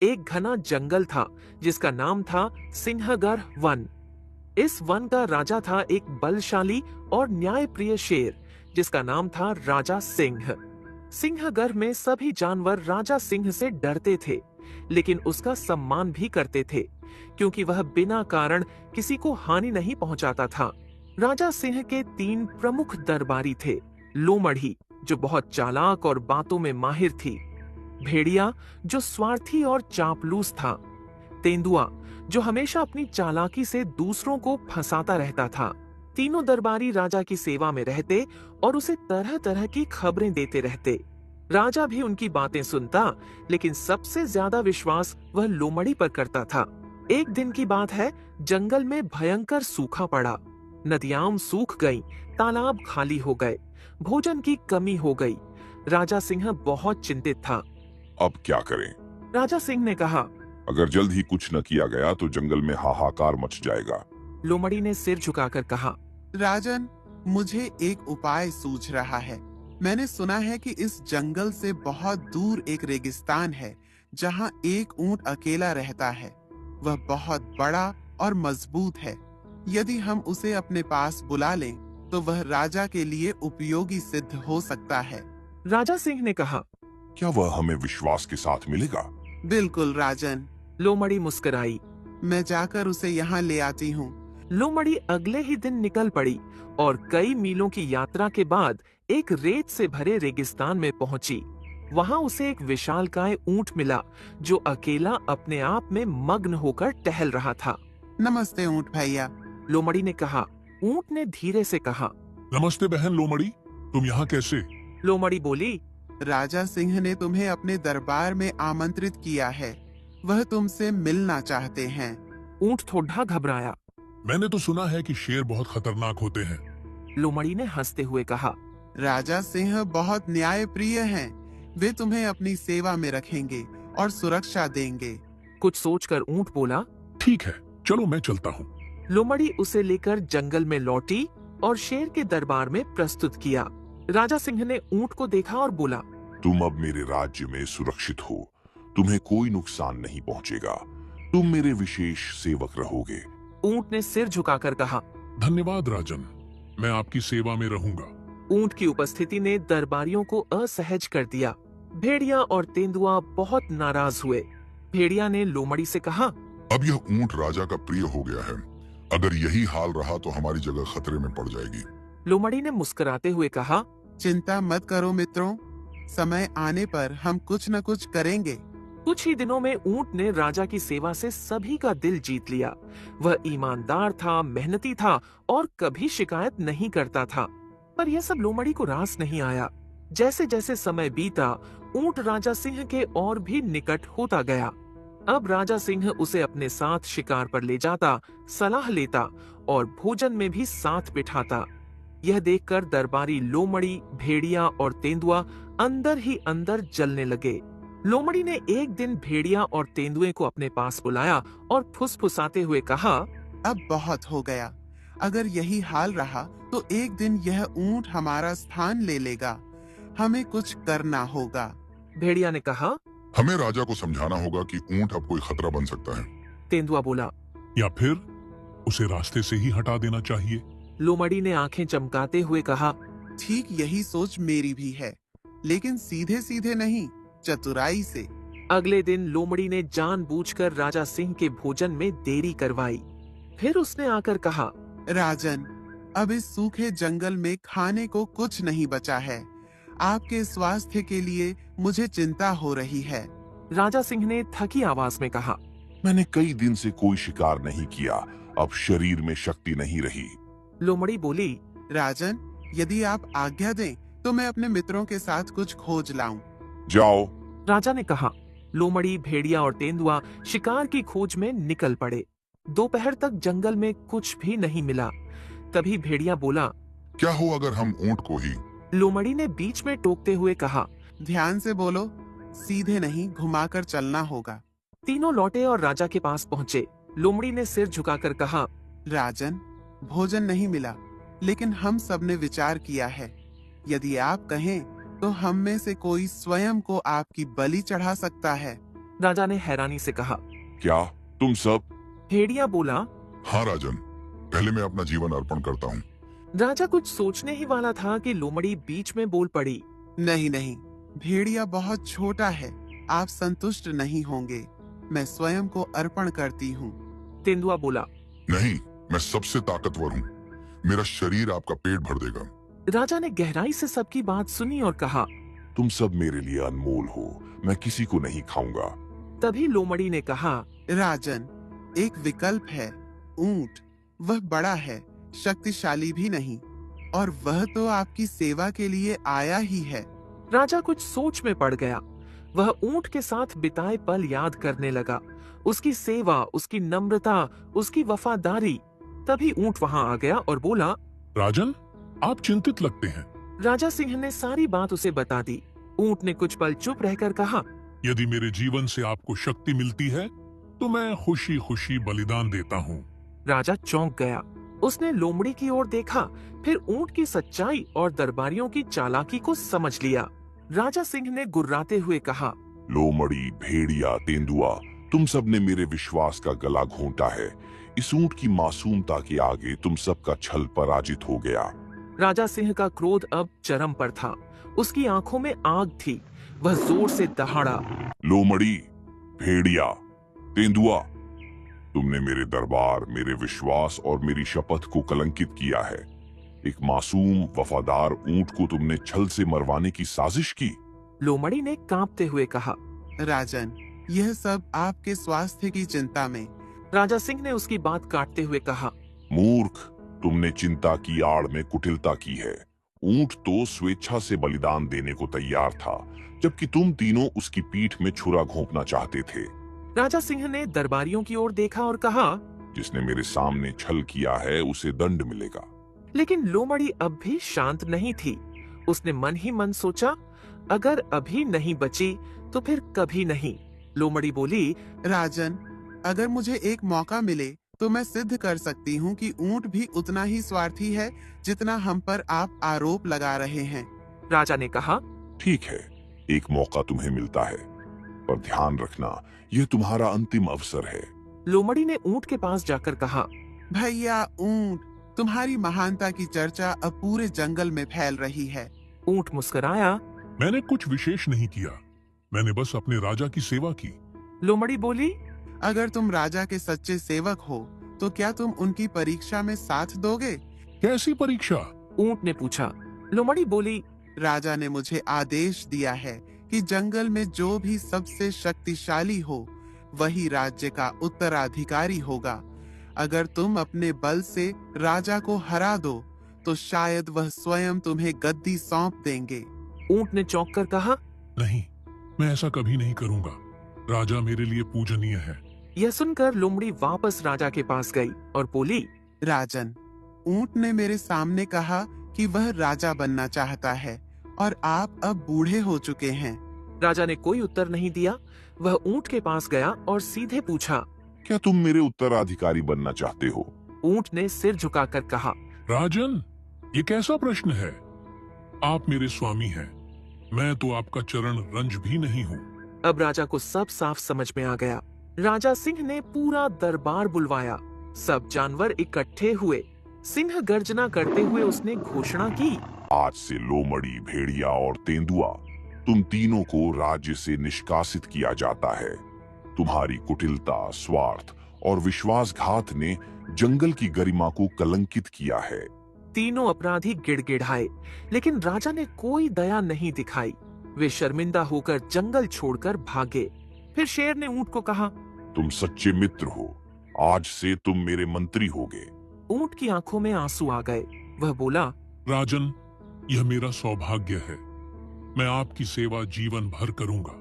एक घना जंगल था जिसका नाम था सिंहगढ़ वन। इस वन का राजा था एक बलशाली और न्यायप्रिय शेर जिसका नाम था राजा सिंह। सिंहगढ़ में सभी जानवर राजा सिंह से डरते थे, लेकिन उसका सम्मान भी करते थे क्योंकि वह बिना कारण किसी को हानि नहीं पहुंचाता था। राजा सिंह के 3 प्रमुख दरबारी थे। लोमड़ी, जो बहुत चालाक और बातों में माहिर थी। भेड़िया, जो स्वार्थी और चापलूस था। तेंदुआ, जो हमेशा अपनी चालाकी से दूसरों को फंसाता रहता था। तीनों दरबारी राजा की सेवा में रहते और उसे तरह तरह की खबरें देते रहते। राजा भी उनकी बातें सुनता, लेकिन सबसे ज्यादा विश्वास वह लोमड़ी पर करता था। एक दिन की बात है, जंगल में भयंकर सूखा पड़ा। नदियां सूख गईं, तालाब खाली हो गए, भोजन की कमी हो गई। राजा सिंह बहुत चिंतित था। अब क्या करें? राजा सिंह ने कहा, अगर जल्द ही कुछ न किया गया तो जंगल में हाहाकार मच जाएगा। लोमड़ी ने सिर झुकाकर कहा, राजन, मुझे एक उपाय सूझ रहा है। मैंने सुना है कि इस जंगल से बहुत दूर एक रेगिस्तान है जहाँ एक ऊंट अकेला रहता है। वह बहुत बड़ा और मजबूत है। यदि हम उसे अपने पास बुला लें तो वह राजा के लिए उपयोगी सिद्ध हो सकता है। राजा सिंह ने कहा, क्या वह हमें विश्वास के साथ मिलेगा? बिल्कुल राजन, लोमड़ी मुस्कुराई। मैं जाकर उसे यहाँ ले आती हूँ। लोमड़ी अगले ही दिन निकल पड़ी और कई मीलों की यात्रा के बाद एक रेत से भरे रेगिस्तान में पहुंची। वहां उसे एक विशालकाय ऊंट मिला जो अकेला अपने आप में मग्न होकर टहल रहा था। नमस्ते ऊंट भैया। लोमड़ी ने कहा। ऊंट ने धीरे से कहा, नमस्ते बहन लोमड़ी, तुम यहाँ कैसे? लोमड़ी बोली, राजा सिंह ने तुम्हें अपने दरबार में आमंत्रित किया है। वह तुमसे मिलना चाहते हैं। ऊंट थोड़ा घबराया। मैंने तो सुना है कि शेर बहुत खतरनाक होते हैं। लोमड़ी ने हंसते हुए कहा, राजा सिंह बहुत न्यायप्रिय हैं। वे तुम्हें अपनी सेवा में रखेंगे और सुरक्षा देंगे। कुछ सोचकर ऊंट बोला, ठीक है, चलो मैं चलता हूँ। लोमड़ी उसे लेकर जंगल में लौटी और शेर के दरबार में प्रस्तुत किया। राजा सिंह ने ऊंट को देखा और बोला, तुम अब मेरे राज्य में सुरक्षित हो। तुम्हें कोई नुकसान नहीं पहुंचेगा। तुम मेरे विशेष सेवक रहोगे। ऊंट ने सिर झुकाकर कहा, धन्यवाद राजन, मैं आपकी सेवा में रहूंगा। ऊंट की उपस्थिति ने दरबारियों को असहज कर दिया। भेड़िया और तेंदुआ बहुत नाराज हुए। भेड़िया ने लोमड़ी से कहा, अब यह ऊंट राजा का प्रिय हो गया है। अगर यही हाल रहा तो हमारी जगह खतरे में पड़ जाएगी। लोमड़ी ने मुस्कुराते हुए कहा, चिंता मत करो मित्रों, समय आने पर हम कुछ न कुछ करेंगे। कुछ ही दिनों में ऊंट ने राजा की सेवा से सभी का दिल जीत लिया। वह ईमानदार था, मेहनती था और कभी शिकायत नहीं करता था। पर यह सब लोमड़ी को रास नहीं आया। जैसे जैसे समय बीता, ऊंट राजा सिंह के और भी निकट होता गया। अब राजा सिंह उसे अपने साथ शिकार पर ले जाता, सलाह लेता और भोजन में भी साथ बिठाता। यह देखकर दरबारी लोमड़ी, भेड़िया और तेंदुआ अंदर ही अंदर जलने लगे। लोमड़ी ने एक दिन भेड़िया और तेंदुए को अपने पास बुलाया और फुसफुसाते हुए कहा, अब बहुत हो गया। अगर यही हाल रहा तो एक दिन यह ऊंट हमारा स्थान ले लेगा। हमें कुछ करना होगा। भेड़िया ने कहा, हमें राजा को समझाना होगा कि ऊंट अब कोई खतरा बन सकता है। तेंदुआ बोला, या फिर उसे रास्ते से ही हटा देना चाहिए। लोमड़ी ने आंखें चमकाते हुए कहा, ठीक यही सोच मेरी भी है, लेकिन सीधे सीधे नहीं, चतुराई से। अगले दिन लोमड़ी ने जानबूझकर राजा सिंह के भोजन में देरी करवाई। फिर उसने आकर कहा, राजन, अब इस सूखे जंगल में खाने को कुछ नहीं बचा है। आपके स्वास्थ्य के लिए मुझे चिंता हो रही है। राजा सिंह ने थकी आवाज में कहा, मैंने कई दिन से कोई शिकार नहीं किया। अब शरीर में शक्ति नहीं रही। लोमड़ी बोली, राजन, यदि आप आज्ञा दें तो मैं अपने मित्रों के साथ कुछ खोज लाऊं। जाओ। राजा ने कहा। लोमड़ी, भेड़िया और तेंदुआ शिकार की खोज में निकल पड़े। दोपहर तक जंगल में कुछ भी नहीं मिला। तभी भेड़िया बोला, क्या हो अगर हम ऊंट को ही? लोमड़ी ने बीच में टोकते हुए कहा, ध्यान से बोलो, सीधे नहीं, घुमाकर चलना होगा। तीनों लौटे और राजा के पास पहुंचे। लोमड़ी ने सिर झुकाकर कहा, राजन, भोजन नहीं मिला, लेकिन हम सब ने विचार किया है। यदि आप कहें तो हम में से कोई स्वयं को आपकी बलि चढ़ा सकता है। राजा ने हैरानी से कहा। क्या तुम सब? भेड़िया बोला। हाँ राजन, पहले मैं अपना जीवन अर्पण करता हूँ। राजा कुछ सोचने ही वाला था कि लोमड़ी बीच में बोल पड़ी। नहीं नहीं, भेड़िया बहुत छोटा है, आप संतुष्ट नहीं होंगे। मैं स्वयं को अर्पण करती हूँ। तेंदुआ बोला। नहीं, मैं सबसे ताकतवर हूँ। मेरा शरीर आपका पेट भर देगा। राजा ने गहराई से सबकी बात सुनी और कहा। तुम सब मेरे लिए अनमोल हो, मैं किसी को नहीं खाऊंगा। तभी लोमड़ी ने कहा। राजन, एक विकल्प है, ऊंट। वह बड़ा है, शक्तिशाली भी नहीं, और वह तो आपकी सेवा के लिए आया ही है। राजा कुछ सोच में पड़ गया। वह ऊंट के साथ बिताए पल याद करने लगा, उसकी सेवा, उसकी नम्रता, उसकी वफादारी। तभी ऊंट वहां आ गया और बोला। राजन, आप चिंतित लगते हैं। राजा सिंह ने सारी बात उसे बता दी। ऊंट ने कुछ पल चुप रहकर कहा। यदि मेरे जीवन से आपको शक्ति मिलती है तो मैं खुशी खुशी बलिदान देता हूँ। राजा चौंक गया। उसने लोमड़ी की ओर देखा, फिर ऊंट की सच्चाई और दरबारियों की चालाकी को समझ लिया। राजा सिंह ने गुर्राते हुए कहा। लोमड़ी, भेड़िया, तेंदुआ, तुम सब ने मेरे विश्वास का गला घोंटा है। इस ऊंट की मासूमता के आगे तुम सबका छल पराजित हो गया। राजा सिंह का क्रोध अब चरम पर था। उसकी आंखों में आग थी। वह जोर से दहाड़ा। लोमड़ी, भेड़िया, तेंदुआ, तुमने मेरे दरबार, मेरे विश्वास और मेरी शपथ को कलंकित किया है। एक मासूम वफादार ऊंट को तुमने छल से मरवाने की साजिश की। लोमड़ी ने कांपते हुए कहा। राजन, यह सब आपके स्वास्थ्य की चिंता में। राजा सिंह ने उसकी बात काटते हुए कहा। मूर्ख, तुमने चिंता की आड़ में कुटिलता की है। ऊंट तो स्वेच्छा से बलिदान देने को तैयार था, जबकि तुम तीनों उसकी पीठ में छुरा घोंपना चाहते थे। राजा सिंह ने दरबारियों की ओर देखा और कहा। जिसने मेरे सामने छल किया है उसे दंड मिलेगा। लेकिन लोमड़ी अब भी शांत नहीं थी। उसने मन ही मन सोचा, अगर अभी नहीं बची तो फिर कभी नहीं। लोमड़ी बोली। राजन, अगर मुझे एक मौका मिले तो मैं सिद्ध कर सकती हूँ कि ऊंट भी उतना ही स्वार्थी है जितना हम पर आप आरोप लगा रहे हैं। राजा ने कहा। ठीक है, एक मौका तुम्हें मिलता है, पर ध्यान रखना, यह तुम्हारा अंतिम अवसर है। लोमड़ी ने ऊंट के पास जाकर कहा। भैया ऊंट, तुम्हारी महानता की चर्चा अब पूरे जंगल में फैल रही है। ऊंट मुस्कुराया। मैंने कुछ विशेष नहीं किया, मैंने बस अपने राजा की सेवा की। लोमड़ी बोली। अगर तुम राजा के सच्चे सेवक हो तो क्या तुम उनकी परीक्षा में साथ दोगे? कैसी परीक्षा? ऊंट ने पूछा। लोमड़ी बोली। राजा ने मुझे आदेश दिया है कि जंगल में जो भी सबसे शक्तिशाली हो वही राज्य का उत्तराधिकारी होगा। अगर तुम अपने बल से राजा को हरा दो तो शायद वह स्वयं तुम्हें गद्दी सौंप देंगे। ऊंट ने चौंक कर कहा। नहीं, मैं ऐसा कभी नहीं करूंगा। राजा मेरे लिए पूजनीय है। यह सुनकर लोमड़ी वापस राजा के पास गई और बोली। राजन, ऊंट ने मेरे सामने कहा कि वह राजा बनना चाहता है और आप अब बूढ़े हो चुके हैं। राजा ने कोई उत्तर नहीं दिया। वह ऊंट के पास गया और सीधे पूछा। क्या तुम मेरे उत्तराधिकारी बनना चाहते हो? ऊंट ने सिर झुकाकर कहा। राजन, ये कैसा प्रश्न है? आप मेरे स्वामी हैं, मैं तो आपका चरण रंज भी नहीं हूँ। अब राजा को सब साफ समझ में आ गया। राजा सिंह ने पूरा दरबार बुलवाया। सब जानवर इकट्ठे हुए। सिंह गर्जना करते हुए उसने घोषणा की। आज से लोमड़ी, भेड़िया और तेंदुआ, तुम तीनों को राज्य से निष्कासित किया जाता है। तुम्हारी कुटिलता, स्वार्थ और विश्वासघात ने जंगल की गरिमा को कलंकित किया है। तीनों अपराधी गिड़गिड़ाए, लेकिन राजा ने कोई दया नहीं दिखाई। वे शर्मिंदा होकर जंगल छोड़कर भागे। फिर शेर ने ऊंट को कहा। तुम सच्चे मित्र हो, आज से तुम मेरे मंत्री होगे। ऊंट की आंखों में आंसू आ गए। वह बोला। राजन, यह मेरा सौभाग्य है, मैं आपकी सेवा जीवन भर करूंगा।